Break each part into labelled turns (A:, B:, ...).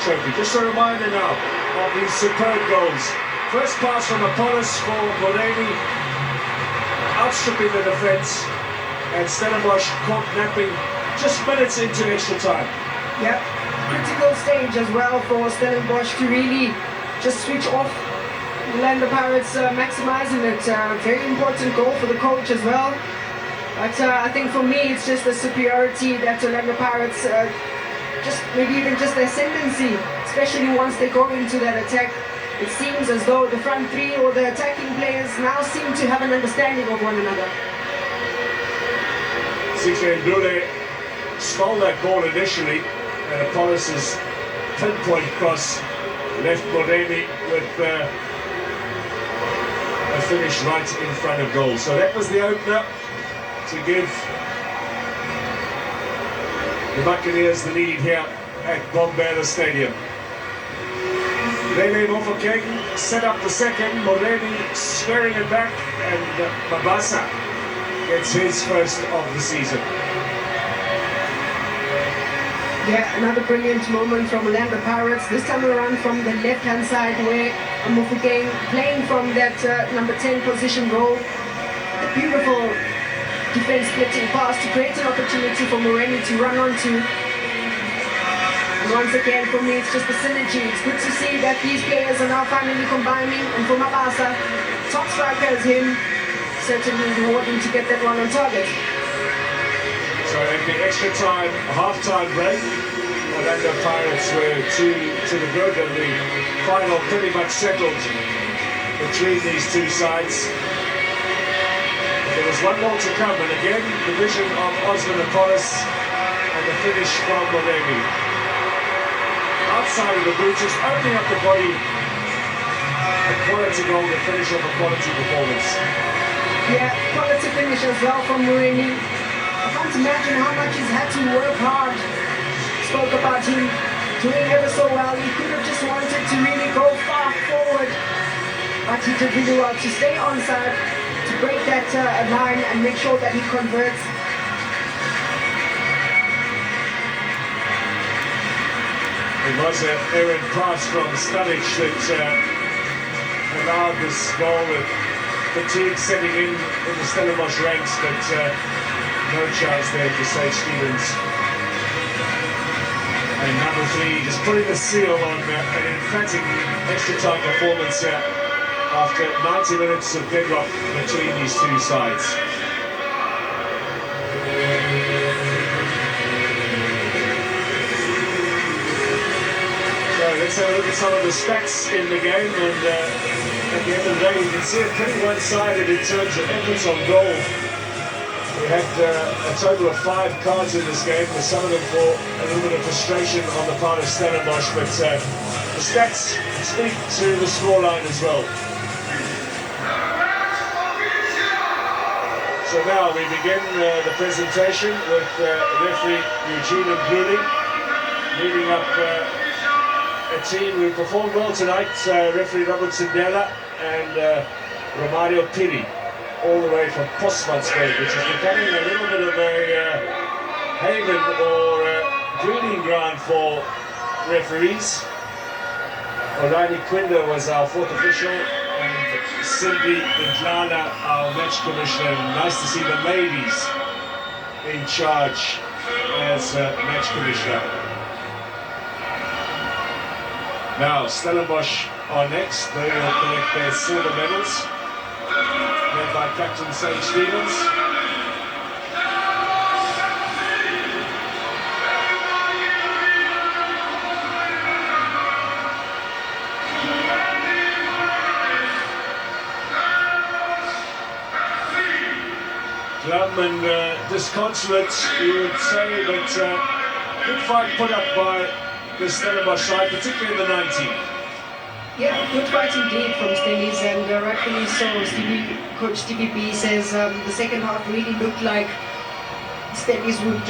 A: trophy. Just a reminder now of these superb goals. First pass from Apollos for Moreni, outstripping the defence, and Stellenbosch caught napping just minutes into extra time.
B: Yep, critical stage as well for Stellenbosch to really just switch off. Orlando Pirates maximising it. Very important goal for the coach as well. But I think for me it's just the superiority that Orlando Pirates, just maybe even just the ascendancy, especially once they go into that attack. It seems as though the front three or the attacking players now seem to have an understanding of one another.
A: Siegfried Ndule stole that ball initially, and Apollos' pinpoint cross left Moreni with a finish right in front of goal. So that was the opener to give the Buccaneers the lead here at Bombela Stadium. Lele Mofokeng set up the second, Moreni squaring it back, and Mabasa gets his first of the season.
B: Yeah, another brilliant moment from Orlando Pirates, this time around from the left-hand side where Mofokeng playing from that number 10 position role. A beautiful defense splitting pass to create an opportunity for Moreni to run onto. And once again, for me, it's just the synergy. It's good to see that these players are now finally combining. And for Mabasa, top striker as him, certainly rewarding to get that one on target.
A: So at the extra time, half-time break, Orlando Pirates were two to the good, and the final pretty much settled between these two sides. There was one more to come, and again, the vision of Osman Apollos and the finish from Moreni. Outside of the boot, just opening up the body. A quality goal, the finish of a quality performance.
B: Yeah, quality finish as well from Moreni. I can't imagine how much he's had to work hard. Spoke about him doing ever so well. He could have just wanted to really go far forward, but he did really well to stay onside, to break that line and make sure that he converts.
A: It was an errant pass from Stanic that allowed this goal with fatigue setting in the Stellenbosch ranks, but no chance there for Sage Stevens. And number 3 just putting the seal on an emphatic extra time performance here after 90 minutes of deadlock between these two sides. So let's have a look at some of the stats in the game, and at the end of the day you can see it pretty one-sided in terms of efforts on goal. We had a total of 5 cards in this game, with some of them for a little bit of frustration on the part of Stellenbosch, but the stats speak to the scoreline as well. So now we begin the presentation with referee Eugene Ndule leading up a team who performed well tonight, referee Robert Sindela and Romario Piri, all the way from Postmansberg, which is becoming a little bit of a haven or breeding ground for referees. Orlani Quinder was our 4th official, and Cindy Ndlana, our match commissioner. Nice to see the ladies in charge as match commissioner. Now Stellenbosch are next. They will collect their silver medals, led by Captain Sage Stevens. Glum and disconsolate, you would say, but good fight put up by the Stellenbosch side, particularly in the 90.
B: Yeah, good fight indeed from Stellies, and rightfully so. Coach Stevie B says the second half really looked like Stellies would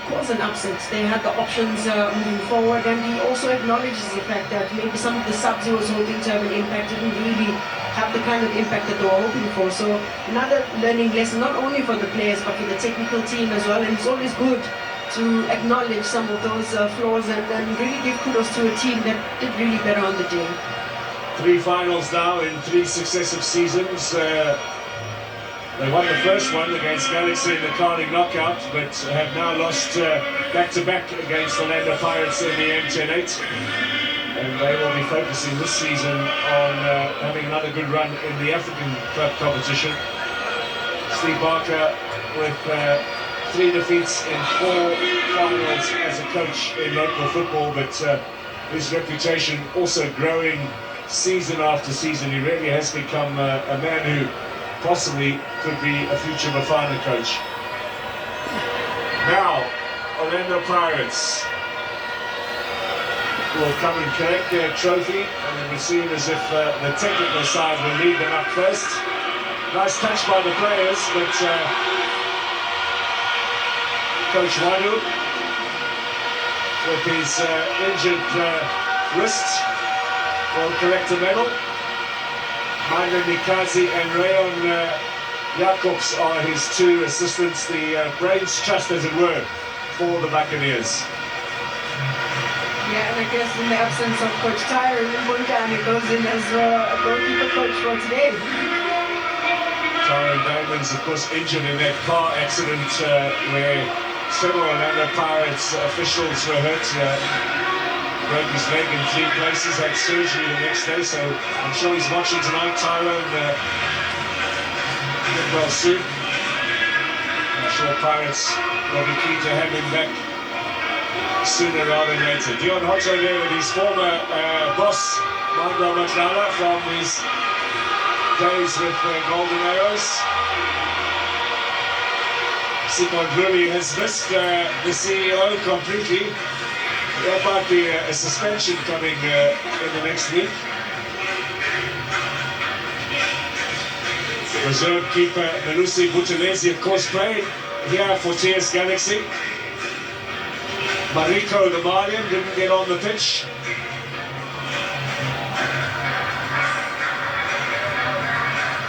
B: cause an upset. They had the options moving forward, and he also acknowledges the fact that maybe some of the subs he was hoping to have an impact didn't really have the kind of impact that they were hoping for. So another learning lesson, not only for the players but for the technical team as well. And it's always good to acknowledge some of those flaws and really give kudos to a team that did really better on the day.
A: 3 finals now in 3 successive seasons. They won the first one against Galaxy in the Carling knockout, but have now lost back-to-back against Orlando Pirates in the M10-8. And they will be focusing this season on having another good run in the African club competition. Steve Barker with 3 defeats in 4 finals as a coach in local football, but his reputation also growing season after season. He really has become a man who possibly could be a future Bafana coach. Now, Orlando Pirates will come and collect their trophy, and it would seem as if the technical side will lead them up first. Nice touch by the players, but Coach Wadu, with his injured wrist, will collect a medal. Manda Nikazi and Rayon Jacobs are his 2 assistants, the brains trust, as it were, for the Buccaneers.
B: Yeah, and I guess in the absence of Coach Tyron Mbuntan, it goes in as a goalkeeper coach for today.
A: Tyron Diamonds, of course, injured in that car accident where several Orlando Pirates officials were hurt. Broke his leg in 3 places, had surgery the next day, so I'm sure he's watching tonight. Tyrone, get well soon. I'm sure Pirates will be keen to have him back sooner rather than later. Dion Hojo there with his former boss, Mando Matlala, from his days with Golden Arrows. Simon Bruni has missed the CEO completely. There might be a suspension coming in the next week. Reserve keeper Melusi Buthelezi, of course, played here for TS Galaxy. Mariko, the Malian, didn't get on the pitch.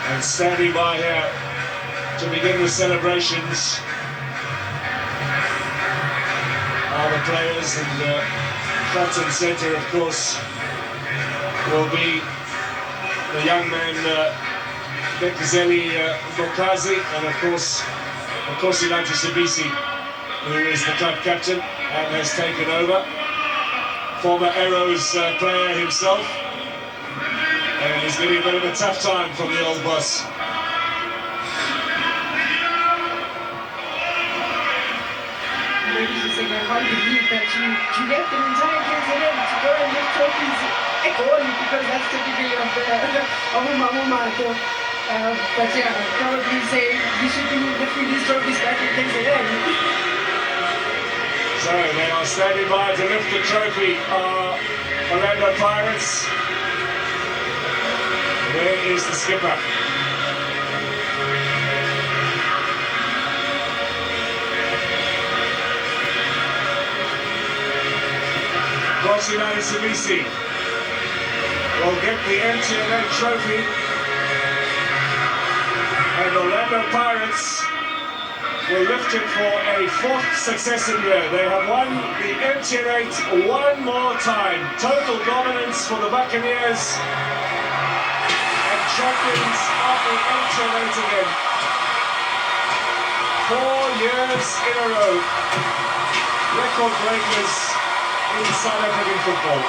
A: And standing by here to begin the celebrations are the players, and front and centre, of course, will be the young man Bekazeli Bokazi, and of course Ilati Sibisi, who is the club captain and has taken over. Former Arrows player himself, and he's getting a bit of a tough time from the old boss.
B: I can't believe that you left an entire KZN to go and lift trophies at all, because that's typically of Umar. But yeah, I'd probably say you should be lifting these trophies back in KZN.
A: So they are standing by to lift the trophy. Orlando Pirates. Where is the skipper? Ilati Sibisi will get the MTN trophy, and Orlando Pirates will lift it for a 4th successive year. They have won the MTN 1 more time. Total dominance for the Buccaneers, and champions of the MTN again. 4 years in a row. Record breakers in South African football.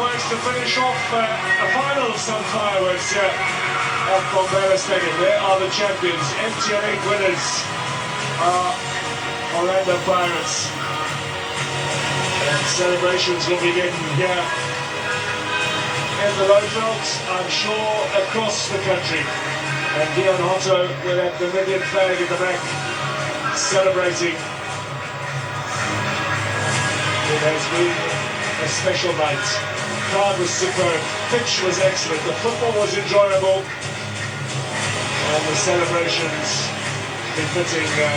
A: fireworks to finish off a final of some fireworks at Bombela Stadium. They are the champions. MTN 8 winners are Orlando Pirates. And celebrations will begin here in the Lowveld, I'm sure across the country. And Dion Hotto will have the Million flag in the back, celebrating. It has been a special night. Crowd was superb, pitch was excellent, the football was enjoyable, and the celebrations befitting a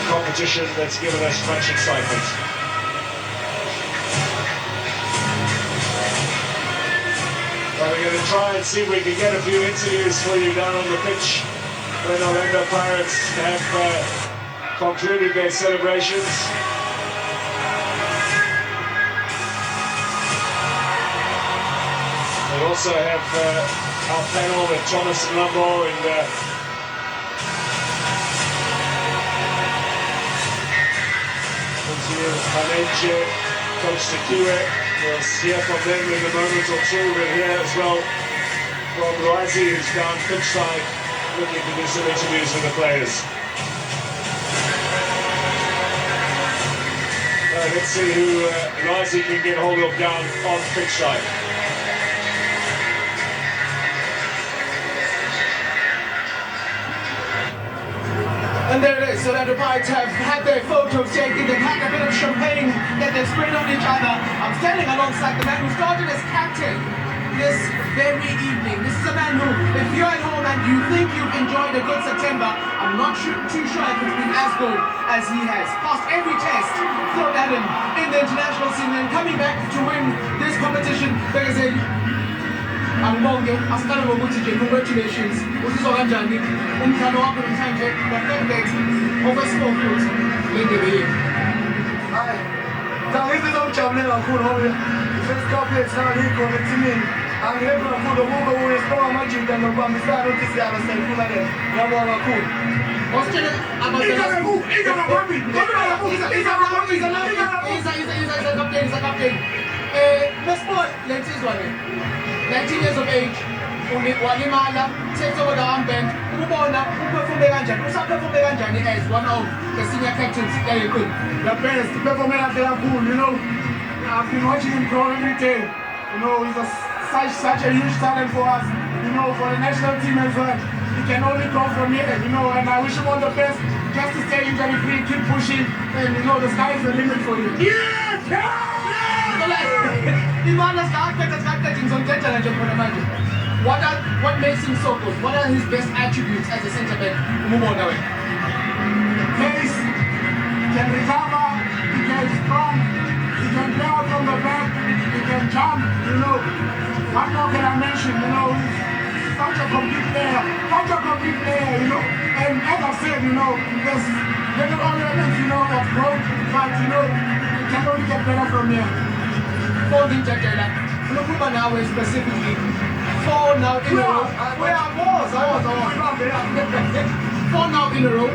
A: competition that's given us much excitement. Well, we're going to try and see if we can get a few interviews for you down on the pitch when Orlando Pirates have concluded their celebrations. We also have our panel with Thomas Mlambo and Manenje, Coach Tekiwe. We'll hear from them in a moment or two. We'll hear as well from Risey, who's down pitch side, looking to do some interviews with the players. Let's see who Risey can get hold of down on pitch side.
C: And there it is, so that the Pirates have had their photos taken, they've had a bit of champagne that they've sprayed on each other. I'm standing alongside the man who started as captain this very evening. This is a man who, if you're at home and you think you've enjoyed a good September, I'm not too sure if it's been as good as he has. Passed every test thrown at him in the international scene and coming back to win this competition. Like I said, Angibonge, asiqale ngokuthi nje congratulations. Usizwa kanjani umdlalo wakho namhlanje nge-Fembet okwesibili futhi lendebe yethu?
D: Hayi, ngizizwa ngijabule kakhulu ngoba i-first cup yethu nayikhona ethimini. Angekho kakhulu ukuba uyesibonga amajita nokubambisana ukuthi siyabe siyayifuna le. Ngiyabonga kakhulu.
C: Ositshele abadala Sport lensizwa le 19 years of age walimala takes over the armband ubona uperforme kanjani usaperforme kanjani as one of the senior captains eyikhulu
D: The best, performe kahle kakhulu, you know. I've been watching him grow every day. You know, he's such a huge talent for us, you know, for the national team as well. He can only grow from here, you know, and I wish him all the best. Just to stay injury free, keep pushing, and you know, the sky is the limit for you.
C: What makes him so good? What are his best attributes as a centre back?
D: Pace, he can recover, he can strong, he can play out from the back, he can jump, you know. What more can I mention, you know, he's such a complete player, you know. And as I said, you know, there's little elements, you know, of growth, but you know, you can only get better from here.
C: Folding Jadela, Lukuba now specifically, 4 now in a row. Four now in a row.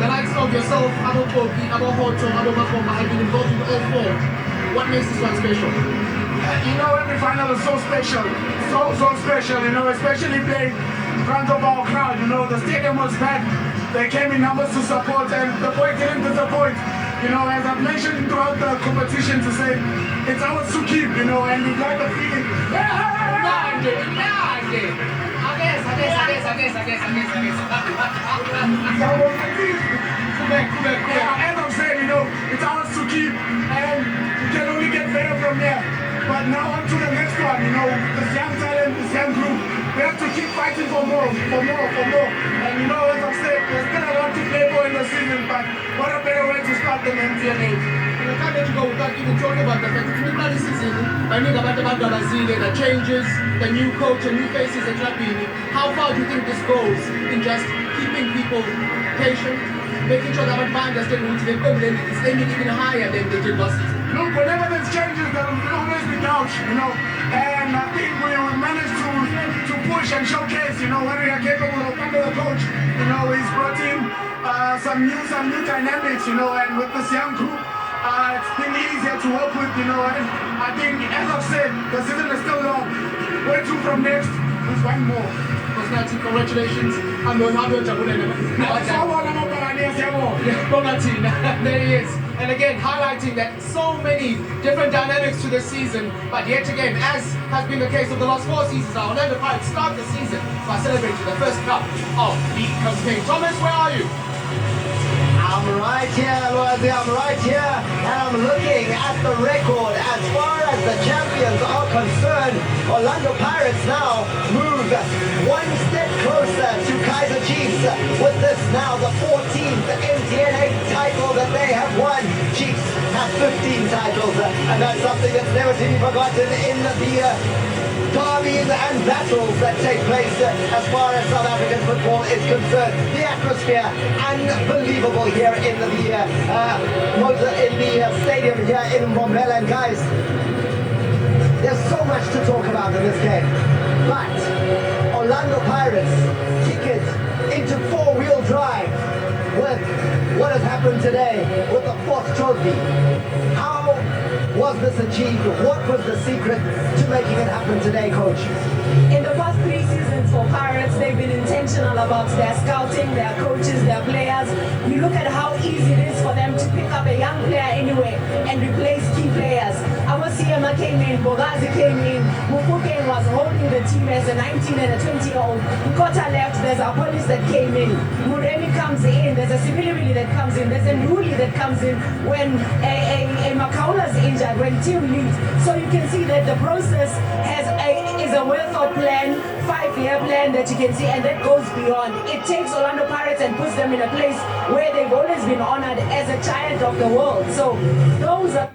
C: The likes of yourself, Abo Kofi, Abo Hoto, Abo Makoma have been involved in all 4. What makes this one special?
D: You know, every final is so special, so special, you know, especially playing in front of our crowd, you know, the stadium was packed, they came in numbers to support, and the boy didn't disappoint. You know, as I've mentioned throughout the competition to say, it's ours to keep, you know, and we got the feeling. As I'm saying, you know, it's ours to keep, and we can only get better from there. But now on to the next one, you know, this young talent, this young group, we have to keep fighting for more. And you know, as I've said, there's still a lot to play for in the season, but what a better way to start than MTN 8.
C: I can't let you go without even talking about the fact that in the season, I think about the changes, the new coach, the new faces at Lapini. How far do you think this goes in just keeping people patient, making sure that I understand which they're is aiming even higher than they did last season?
D: Look, whenever there's changes, there will always be doubts, you know. And I think we managed to push and showcase, you know, what we are capable of under the coach. You know, he's brought in some new dynamics, you know, and with this young group, It's been easier to work with, and I think, as I've said, the season is still long. Where to from next is one more.
C: Congratulations. I'm going to There he is. And again, highlighting that so many different dynamics to the season, but yet again, as has been the case of the last 4 seasons, our Orlando Pirates start the season by celebrating the first cup of the campaign. Thomas, where are you?
E: I'm right here, Loazi, I'm right here, and I'm looking at the record. As far as the champions are concerned, Orlando Pirates now move one step closer to Kaiser Chiefs, with this now the 14th MTN 8 title that they have won. Chiefs have 15 titles, and that's something that's never to be forgotten in the derbies and battles that take place as far as South African football is concerned. The atmosphere unbelievable here in the stadium here in Mbombela. And guys, there's so much to talk about in this game, but Orlando Pirates ticket into 4-wheel drive with what has happened today with the 4th trophy. How was this achieved? What was the secret to making it happen today, Coach?
F: In the past 3 seasons for Pirates, they've been intentional about their scouting, their coaches, their players. You look at how easy it is for them to pick up a young player anyway and replace key players. Awasiyama came in, Bogazi came in, Mufukeng was holding the team as a 19 and a 20-year-old. Nkota left, there's a police that came in. Muremi comes in, there's a Sibilibili that comes in, there's a Nduli that comes in when a Makaula's injured, when team leaves. So you can see that the process is a well-thought plan, 5-year plan that you can see, and that goes beyond. It takes Orlando Pirates and puts them in a place where they've always been honored as a child of the world. So those are